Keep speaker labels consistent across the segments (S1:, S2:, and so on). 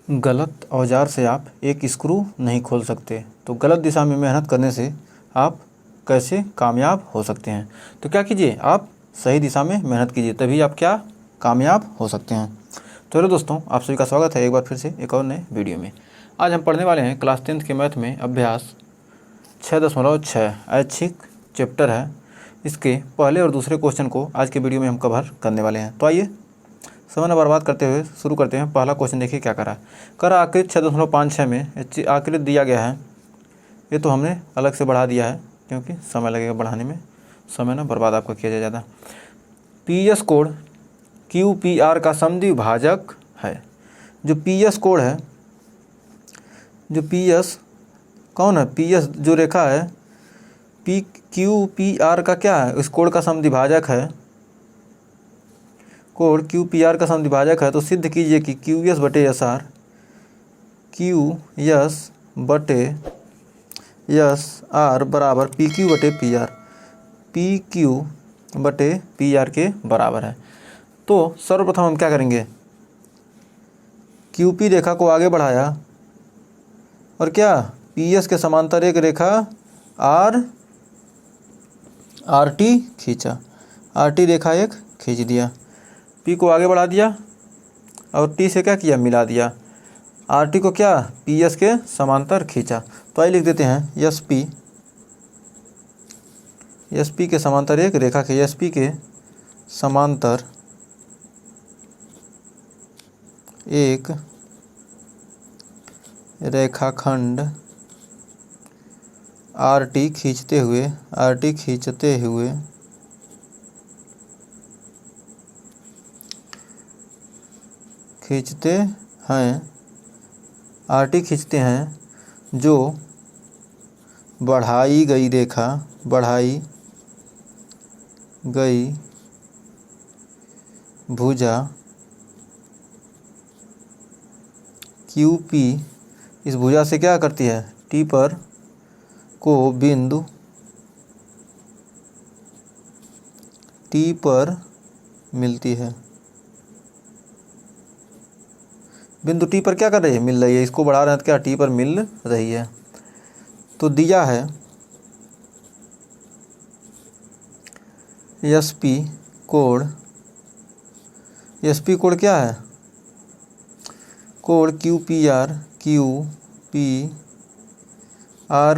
S1: गलत औजार से आप एक स्क्रू नहीं खोल सकते, तो गलत दिशा में मेहनत करने से आप कैसे कामयाब हो सकते हैं। तो क्या कीजिए, आप सही दिशा में मेहनत कीजिए, तभी आप क्या कामयाब हो सकते हैं। तो हेलो दोस्तों, आप सभी का स्वागत है एक बार फिर से एक और नए वीडियो में। आज हम पढ़ने वाले हैं क्लास 10th के मैथ में अभ्यास 6.6 ऐच्छिक चैप्टर है। इसके पहले और दूसरे क्वेश्चन को आज के वीडियो में हम कवर करने वाले हैं। तो आइए समय न बर्बाद करते हुए शुरू करते हैं। पहला क्वेश्चन देखिए क्या करा आकृति 6.56 में आकृति दिया गया है। ये तो हमने अलग से बढ़ा दिया है क्योंकि समय लगेगा बढ़ाने में, समय न बर्बाद आपका किया जाए ज़्यादा। पीएस कोण QPR का समद्विभाजक है। जो पीएस कोण है, जो पीएस कौन है, पीएस जो रेखा है QPR का क्या है, इस कोण का समद्विभाजक है। कोण QPR का समद्विभाजक है तो सिद्ध कीजिए कि QS बटे SR, QS बटे SR बराबर PQ बटे PR, PQ बटे PR के बराबर है। तो सर्वप्रथम हम क्या करेंगे, QP रेखा को आगे बढ़ाया और क्या PS के समांतर एक रेखा RT खींचा, RT रेखा एक खींच दिया, P को आगे बढ़ा दिया और T से क्या किया, मिला दिया। RT को क्या PS के समांतर खींचा। तो आइए लिख देते हैं SP के समांतर एक रेखा खींची, SP के समांतर एक रेखाखंड RT खींचते हुए RT खींचते हैं जो बढ़ाई गई भुजा QP इस भुजा से क्या करती है, T पर को बिंदु T पर मिलती है। बिंदु T पर क्या कर रही है, मिल रही है। इसको बढ़ा रहे हैं तो क्या T पर मिल रही है। तो दिया है SP कोण क्या है, कोण QPR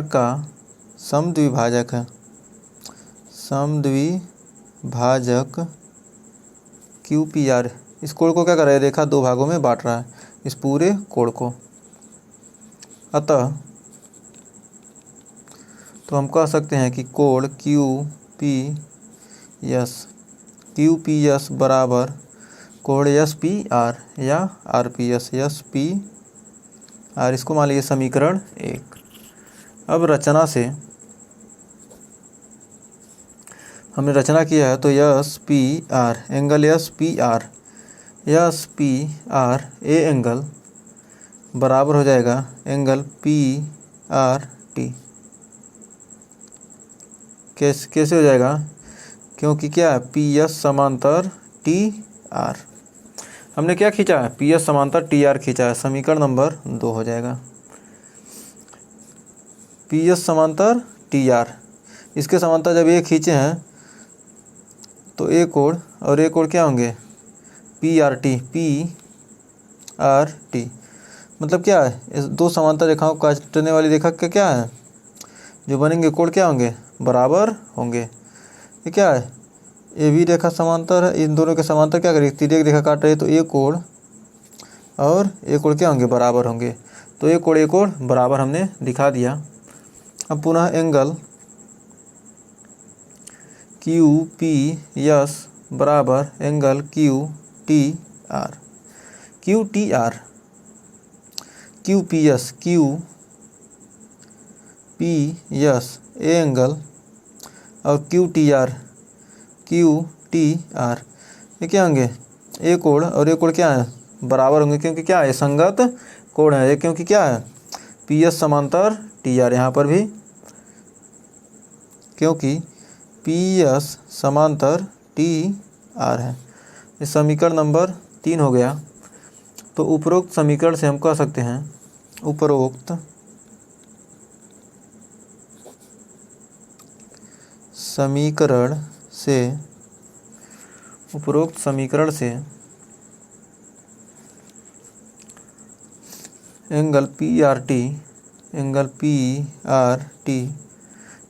S1: का समद्विभाजक है, समद्विभाजक QPR इस कोण को क्या कर रहा है, रेखा दो भागों में बांट रहा है इस पूरे कोण को। अतः तो हम कह सकते हैं कि कोण QPS बराबर कोण SPR या RPS, SPR इसको मान लीजिए समीकरण 1। अब रचना से हमने रचना किया है तो SPR angle SPR A angle बराबर हो जाएगा एंगल PRT। कैसे हो जाएगा, क्योंकि क्या है PS समांतर TR, हमने क्या खींचा है, PS समांतर TR खींचा है। समीकरण नंबर 2 हो जाएगा PS समांतर TR। इसके समांतर जब ये खींचे हैं तो एक कोण और एक कोण क्या होंगे, PRT। मतलब क्या है, इस दो समांतर रेखाओं को काटने वाली रेखा का क्या है, जो बनेंगे कोण क्या होंगे, बराबर होंगे। ये क्या है, ये भी रेखा समांतर है, इन दोनों के समांतर क्या करेगी, तिर्यक रेखा काट रही है तो एक कोण और एक कोण क्या होंगे, बराबर होंगे। तो एक कोण बराबर हमने दिखा दिया। अब पुनः एंगल QPS बराबर एंगल QPS ए एंगल और QTR ये क्या होंगे, एक कोण और एक कोण क्या है, बराबर होंगे, क्योंकि क्या है संगत कोण है ये, क्योंकि क्या है PS समांतर TR। यहाँ पर भी क्योंकि PS समांतर TR है। इस समीकरण नंबर 3 हो गया। तो उपरोक्त समीकरण से हम कह सकते हैं, उपरोक्त समीकरण से एंगल PRT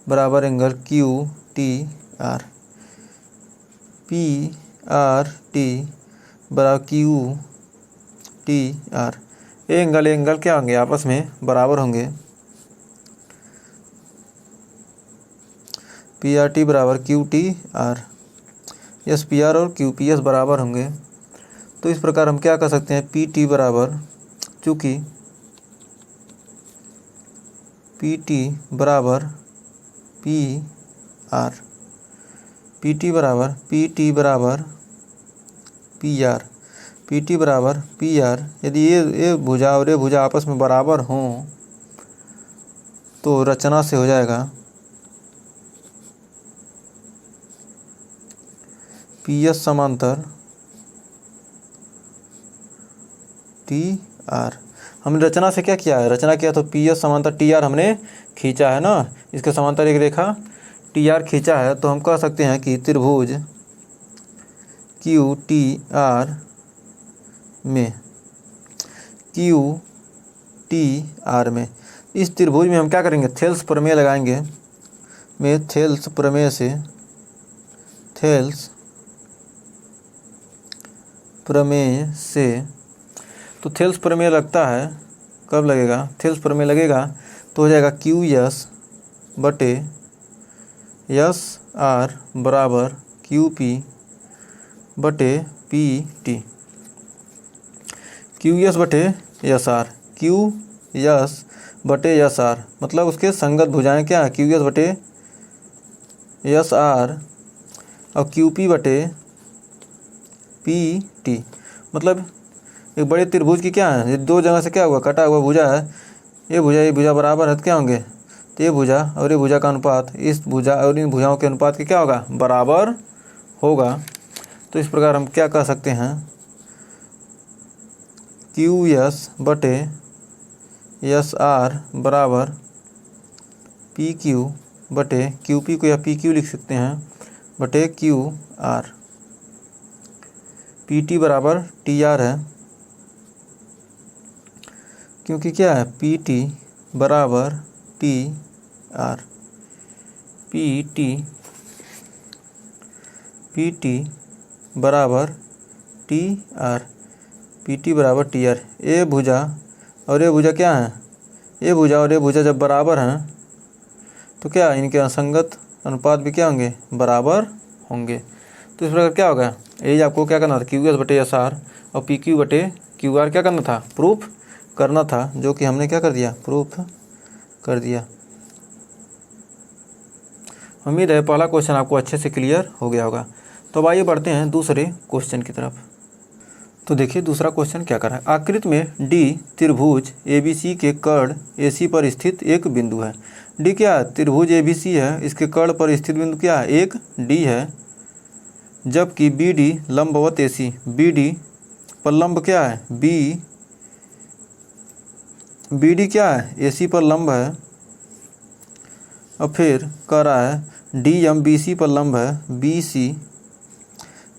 S1: बराबर एंगल QTR, PRT बराबर QTR। एंगल क्या होंगे, आपस में बराबर होंगे। PRT बराबर QTR, SPR और QPS बराबर होंगे। तो इस प्रकार हम क्या कर सकते हैं, PT बराबर, चूँकि PT बराबर PR, PT बराबर PR, यदि ये भुजा और ये भुजा आपस में बराबर हों तो रचना से हो जाएगा PS समांतर TR। हमने रचना से क्या किया है, रचना किया तो PS समांतर TR हमने खींचा है ना, इसके समांतर एक रेखा TR खींचा है। तो हम कह सकते हैं कि त्रिभुज QTR में इस त्रिभुज में हम क्या करेंगे, थेल्स प्रमेय लगाएंगे। थेल्स प्रमेय से तो थेल्स प्रमेय लगता है, कब लगेगा, थेल्स प्रमेय लगेगा तो हो जाएगा QS बटे SR बराबर QP बटे PT। QS बटे SR मतलब उसके संगत भुजाएं क्या है, QS बटे SR और QP बटे PT। मतलब एक बड़े त्रिभुज की क्या है, ये दो जगह से क्या हुआ, कटा हुआ भुजा है, ये भुजा बराबर है तो क्या होंगे, तो ये भुजा और ये भुजा का अनुपात इस भुजा और इन भुजाओं के अनुपात के क्या होगा, बराबर होगा। तो इस प्रकार हम क्या कह सकते हैं, QS बटे SR बराबर PQ बटे QP को या PQ लिख सकते हैं बटे QR। PT बराबर TR है, क्योंकि क्या है, PT बराबर TR, PT बराबर TR। ये भुजा और ये भुजा क्या है, ये भुजा और ये भुजा जब बराबर हैं तो क्या इनके असंगत अनुपात भी क्या होंगे, बराबर होंगे। तो इस प्रकार क्या होगा, यही आपको क्या करना था, QS बटे SR और PQ बटे QR क्या करना था, प्रूफ करना था, जो कि हमने क्या कर दिया, प्रूफ कर दिया। उम्मीद है पहला क्वेश्चन आपको अच्छे से क्लियर हो गया होगा। तो अब आइए बढ़ते हैं दूसरे क्वेश्चन की तरफ। तो देखिए दूसरा क्वेश्चन क्या कर रहा है, आकृति में D त्रिभुज ABC के कर्ण AC पर स्थित एक बिंदु है। D क्या है, त्रिभुज ABC है, इसके कर्ण पर स्थित बिंदु क्या है, एक D है, जबकि BD लंबवत AC, BD पर लंब क्या है, BD क्या है, AC पर लंब है। और फिर कह रहा है DM BC पर लंब है,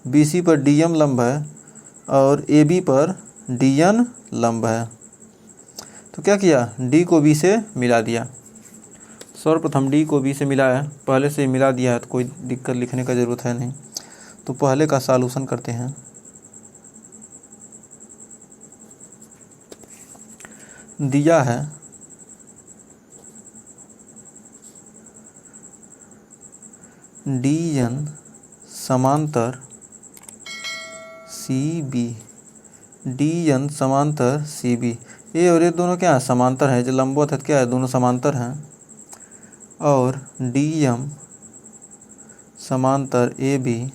S1: BC पर DM लंब है और AB पर DN लंब है। तो क्या किया, D को B से मिला दिया। सर्वप्रथम D को B से मिलाया, पहले से मिला दिया है तो कोई दिक्कत लिखने का ज़रूरत है नहीं। तो पहले का सॉल्यूशन करते हैं। दिया है DN समांतर CB, DN समांतर CB, ये और ये दोनों क्या है, समांतर है, जो लंबवत है क्या है, दोनों समांतर हैं। और DM समांतर AB,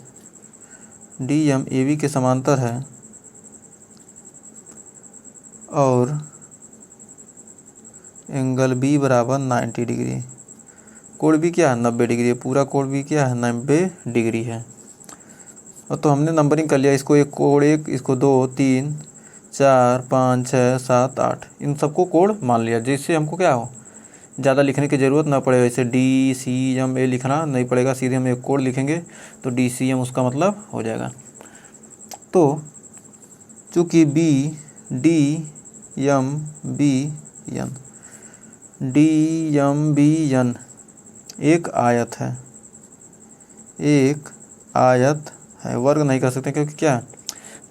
S1: DM AB के समांतर है। और एंगल B बराबर 90 डिग्री, कोण भी क्या है, 90 डिग्री है, पूरा कोण भी क्या है, 90 डिग्री है। और तो हमने नंबरिंग कर लिया, इसको एक कोण 1, इसको 2, 3, 4 5 6 7 8 इन सबको कोड मान लिया, जिससे हमको क्या हो ज़्यादा लिखने की ज़रूरत ना पड़े। वैसे DCM लिखना नहीं पड़ेगा, सीधे हम एक कोड लिखेंगे तो DCM उसका मतलब हो जाएगा। तो चूँकि DMBN एक आयत है, एक आयत है, वर्ग नहीं कर सकते क्योंकि क्या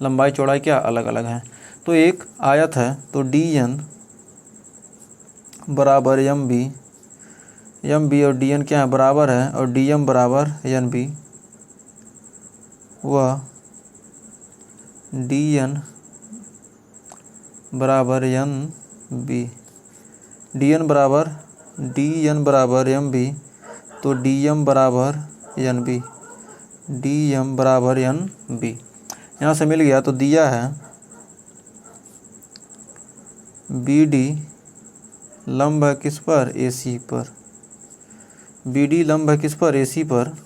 S1: लंबाई चौड़ाई क्या अलग अलग है। तो एक आयत है तो DN बराबर MB और DN क्या है बराबर है, और DM बराबर NB व DN बराबर NB। DN बराबर MB तो DM बराबर NB, DM बराबर NB। यहाँ से मिल गया तो दिया है BD लंब है किस पर, AC पर। BD लंब है किस पर, AC पर,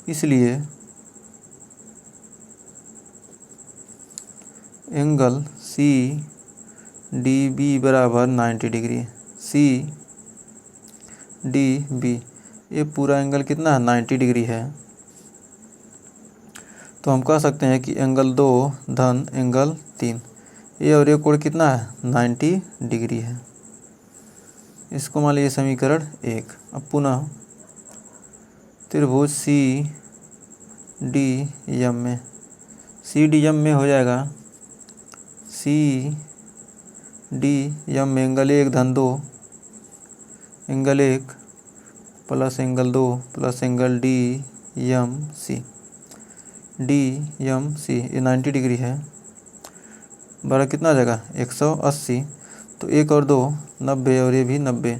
S1: इसलिए एंगल CDB बराबर 90 डिग्री। CDB ये पूरा एंगल कितना है 90 डिग्री है। तो हम कह सकते हैं कि एंगल 2 धन एंगल 3 ये और ये कोण कितना है 90 डिग्री है। इसको मान लीजिए समीकरण 1। अब पुनः त्रिभुज CDM में हो जाएगा CDM में एंगल 1 धन 2, angle 1 plus angle 2 plus angle DMC ये 90 डिग्री है, बड़ा कितना आ जाएगा 180। तो 1 और 2 90 और ये भी 90,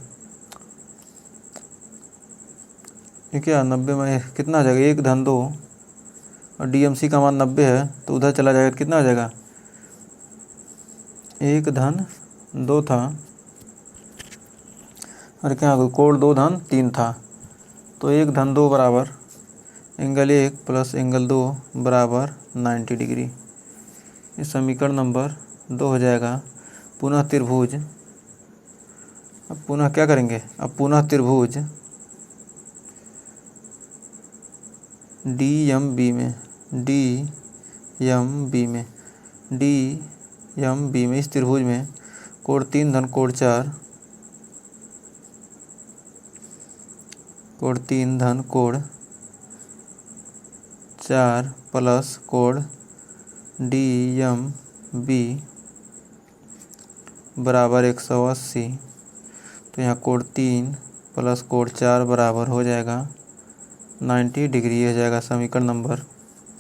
S1: ये क्या 90 में कितना आ जाएगा 1 धन 2 और DMC का मान 90 है तो उधर चला जाएगा, कितना आ जाएगा 1 धन 2 था और क्या कोण 2 धन 3 था। तो 1 धन 2 बराबर एंगल 1 प्लस एंगल 2 बराबर 90 डिग्री। ये समीकरण नंबर 2 हो जाएगा। पुनः त्रिभुज, अब पुनः क्या करेंगे, अब पुनः त्रिभुज DMB में इस त्रिभुज में कोण 3 धन कोण 4, कोण 3 धन कोण 4 प्लस कोण DMB बराबर 180। तो यहाँ कोण 3 प्लस कोण 4 बराबर हो जाएगा 90 डिग्री हो जाएगा समीकरण नंबर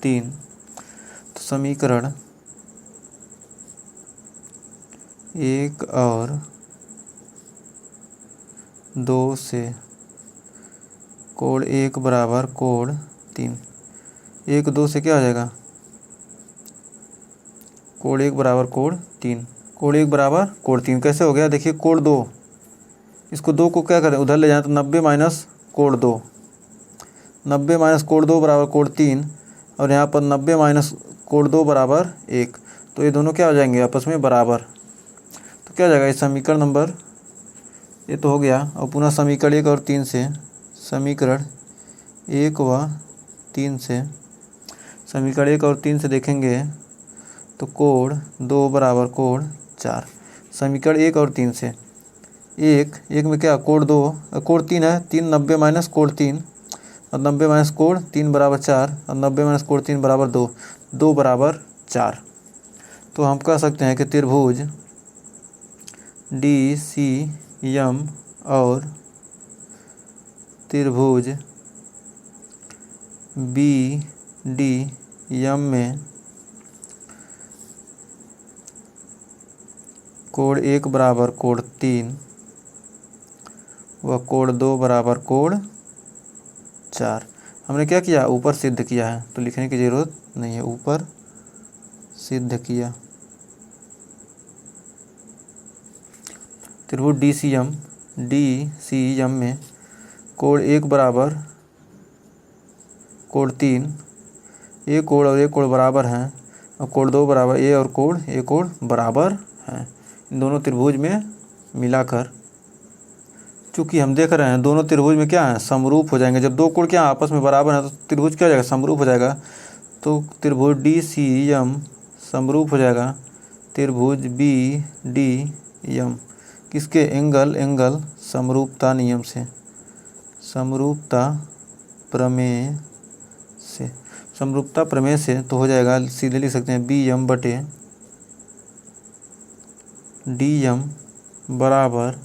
S1: 3। तो समीकरण 1 और 2 से कोण 1 बराबर कोण 3, 1 2 से क्या हो जाएगा कोण 1 बराबर कोण 3, कोण 1 बराबर कोण 3 कैसे हो गया, देखिए कोण 2, इसको 2 को क्या करें उधर ले जाएं तो 90 माइनस कोण 2, 90 माइनस कोण 2 बराबर कोण 3 और यहाँ पर 90 माइनस कोण 2 बराबर 1। तो ये दोनों क्या हो जाएंगे आपस में बराबर। तो क्या हो जाएगा इस समीकरण नंबर, ये तो हो गया। और पुनः समीकरण 1 और 3 से, समीकरण 1 व 3 से, समीकरण 1 और 3 से देखेंगे तो कोण 2 बराबर कोण 4। समीकरण 1 और 3 से एक में क्या कोण 2 कोण 3 है, 3 90 माइनस कोण 3 और 90 माइनस कोण 3 बराबर 4 और 90 माइनस कोण 3 बराबर 2, 2 बराबर 4। तो हम कह सकते हैं कि त्रिभुज DCM और त्रिभुज BDM में कोण 1 बराबर कोण 3 व कोण 2 बराबर कोण 4। हमने क्या किया ऊपर सिद्ध किया है, तो लिखने की ज़रूरत नहीं है, ऊपर सिद्ध किया। त्रिभुज DCM में कोण 1 बराबर कोण 3, एक कोण और एक कोण बराबर हैं और कोण 2 बराबर ए और कोण बराबर हैं। इन दोनों त्रिभुज में मिलाकर, चूँकि हम देख रहे हैं दोनों त्रिभुज में क्या है, समरूप हो जाएंगे। जब दो कोण क्या आपस में बराबर हैं तो त्रिभुज क्या हो जाएगा, समरूप हो जाएगा। तो त्रिभुज डी सी एम समरूप हो जाएगा त्रिभुज बी डी एम किसके, एंगल समरूपता नियम से, समरूपता प्रमेय से। समरूपता प्रमेय से तो हो जाएगा, सीधे लिख सकते हैं बी एम बटे डी एम बराबर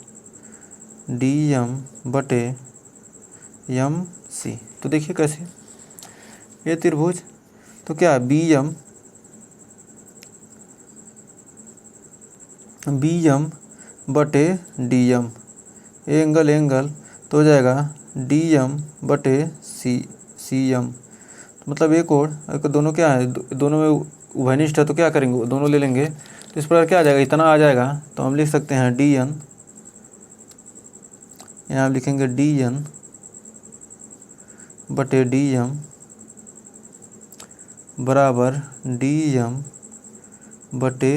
S1: डी एम बटे एम सी। तो देखिए कैसे, ये त्रिभुज तो क्या बी एम बटे डी एम, एंगल तो हो जाएगा डी एम बटे सी एम। मतलब एक और दोनों क्या है, दोनों में उभयनिष्ठ है तो क्या करेंगे, दोनों ले लेंगे। तो इस प्रकार क्या आ जाएगा, इतना आ जाएगा। तो हम लिख सकते हैं डी एन, यहाँ लिखेंगे डी एन बटे डी एम बराबर डी एम बटे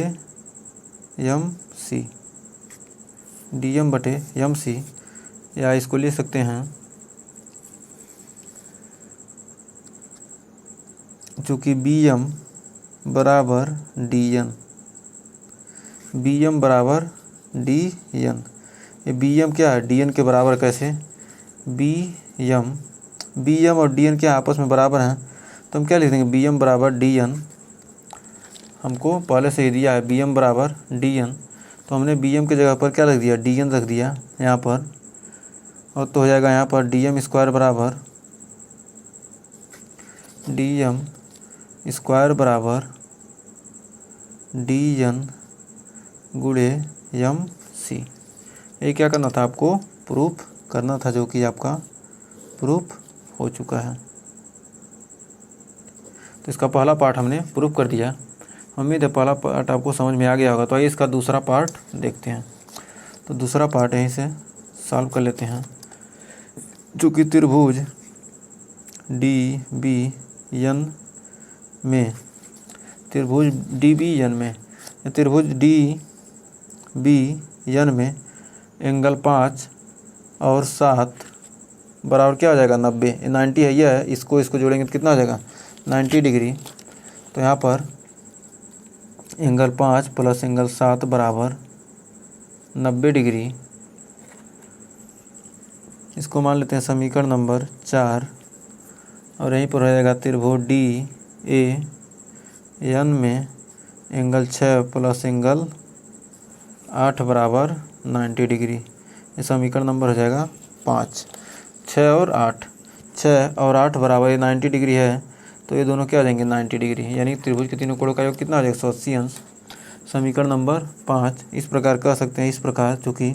S1: एम सी, डी एम बटे एम सी। या इसको लिख सकते हैं, चूँकि बी एम बराबर डी एन, बी एम बराबर डी एन। ये बी एम क्या है, डी एन के बराबर। कैसे, बी एम और डी एन क्या आपस में बराबर हैं। तो हम क्या लिख देंगे, बी एम बराबर डी एन, हमको पहले से ही दिया है बी एम बराबर डी एन। तो हमने बी एम की जगह पर क्या रख दिया, डी एन रख दिया यहाँ पर। और तो हो जाएगा यहाँ पर डी एम स्क्वायर बराबर डी एम स्क्वायर बराबर डी एन गुणे एम सी। ये क्या करना था आपको, प्रूफ करना था, जो कि आपका प्रूफ हो चुका है। तो इसका पहला पार्ट हमने प्रूफ कर दिया। उम्मीद है पहला पार्ट आपको समझ में आ गया होगा। तो आइए इसका दूसरा पार्ट देखते हैं। तो दूसरा पार्ट यहीं से सॉल्व कर लेते हैं। चूँकि त्रिभुज डी बी एन में, त्रिभुज डी बी एन में, त्रिभुज डी बी एन में एंगल 5 और 7 बराबर क्या हो जाएगा, 90। 90 है, यह है, इसको जोड़ेंगे तो कितना हो जाएगा, 90 डिग्री। तो यहाँ पर एंगल 5 प्लस एंगल 7 बराबर 90 डिग्री। इसको मान लेते हैं समीकरण नंबर 4। और यहीं पर हो जाएगा त्रिभुज डी ए एन में एंगल 6 प्लस एंगल 8 बराबर 90 डिग्री। ये समीकरण नंबर हो जाएगा 5। 6 और 8 बराबर, ये 90 डिग्री है। तो ये दोनों क्या आ जाएंगे, 90 डिग्री। यानी त्रिभुज के तीनों कोणों का योग कितना आ जाएगा, 180 अंश। समीकरण नंबर 5 इस प्रकार कह सकते हैं, इस प्रकार, चूँकि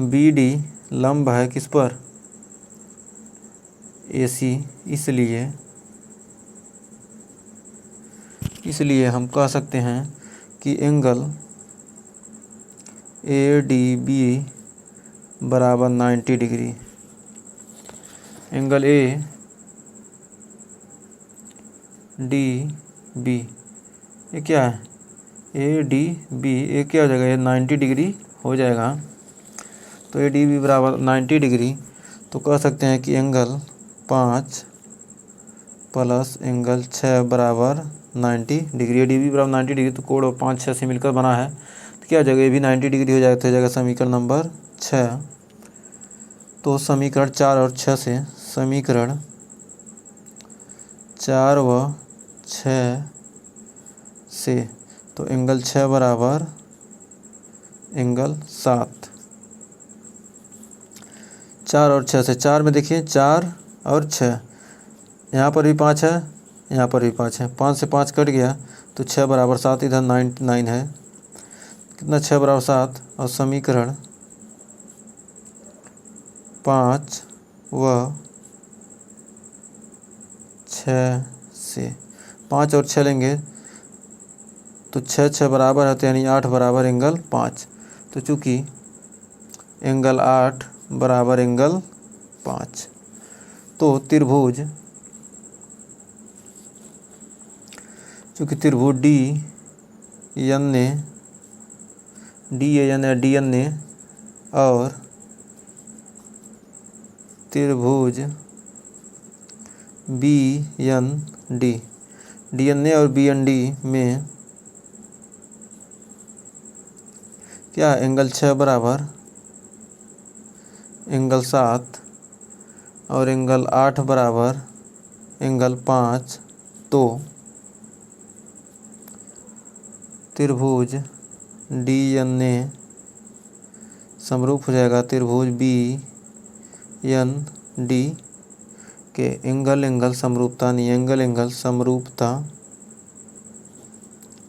S1: बी डी लंब है किस पर, ए सी, इसलिए हम कह सकते हैं कि एंगल ए डी बी बराबर 90 degree. Angle A D B ये क्या है, ए डी बी, ये क्या हो जाएगा, ये 90 डिग्री हो जाएगा। तो ए डी बी बराबर 90 डिग्री। तो कह सकते हैं कि एंगल 5 प्लस एंगल 6 बराबर 90 डिग्री। ए डी बी बराबर 90 डिग्री, तो कोण 5 6 से मिलकर बना है। तो क्या हो जाएगा, ये भी 90 डिग्री हो जाएगा। तो हो जाएगा समीकरण नंबर 6। तो समीकरण 4 और 6 से, समीकरण 4 व 6 से, तो एंगल 6 बराबर एंगल 7। 4 और 6 से, 4 में देखिए 4 और 6, यहाँ पर भी 5 है, यहाँ पर भी 5 है। 5 से 5 कट गया तो 6 बराबर 7, इधर 9 है, कितना 6 बराबर 7। और समीकरण 5 व 6 से, 5 और 6 लेंगे तो 6 बराबर है, तो यानी 8 बराबर एंगल 5। तो चूँकि एंगल 8 बराबर एंगल 5, तो त्रिभुज चूँकि त्रिभुज डी एन ने डी एन ने और त्रिभुज बी एन डी और बी एन डी में क्या एंगल 6 बराबर एंगल 7 और एंगल 8 बराबर एंगल 5, तो त्रिभुज डी एन ने समरूप हो जाएगा त्रिभुज बी एन डी के एंगल समरूपता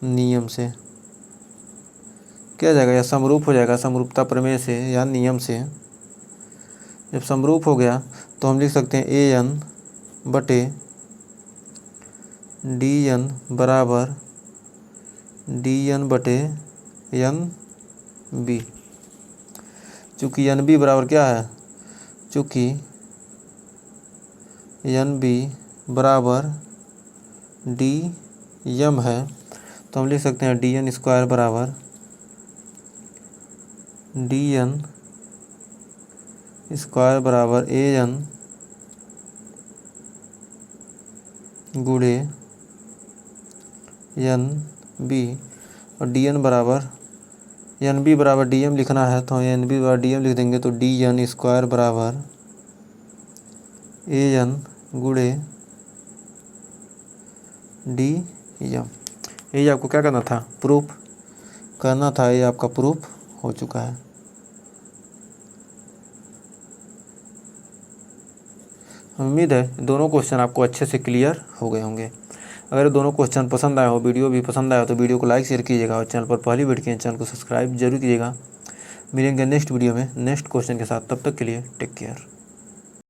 S1: नियम से। क्या जाएगा, या समरूप हो जाएगा समरूपता प्रमेय से या नियम से। जब समरूप हो गया तो हम लिख सकते हैं ए एन बटे डी एन बराबर डी एन बटे एन बी। चूँकि एन बी बराबर क्या है, चूँकि एन बी बराबर डी एम है, तो हम लिख सकते हैं डी एन स्क्वायर बराबर डी एन स्क्वायर बराबर ए एन गुणे एन बी, और डी एन बराबर एन बी बराबर डी एम लिखना है तो एन बी बराबर डी एम लिख देंगे, तो डी एन स्क्वायर बराबर ए एन गुणे डी एम। यही आपको क्या करना था, प्रूफ करना था। ये आपका प्रूफ हो चुका है। उम्मीद है दोनों क्वेश्चन आपको अच्छे से क्लियर हो गए होंगे। अगर दोनों क्वेश्चन पसंद आए हो, वीडियो भी पसंद आया हो, तो वीडियो को लाइक शेयर कीजिएगा और चैनल पर पहली बार किए चैनल को सब्सक्राइब जरूर कीजिएगा। मिलेंगे नेक्स्ट वीडियो में नेक्स्ट क्वेश्चन के साथ, तब तक के लिए टेक केयर।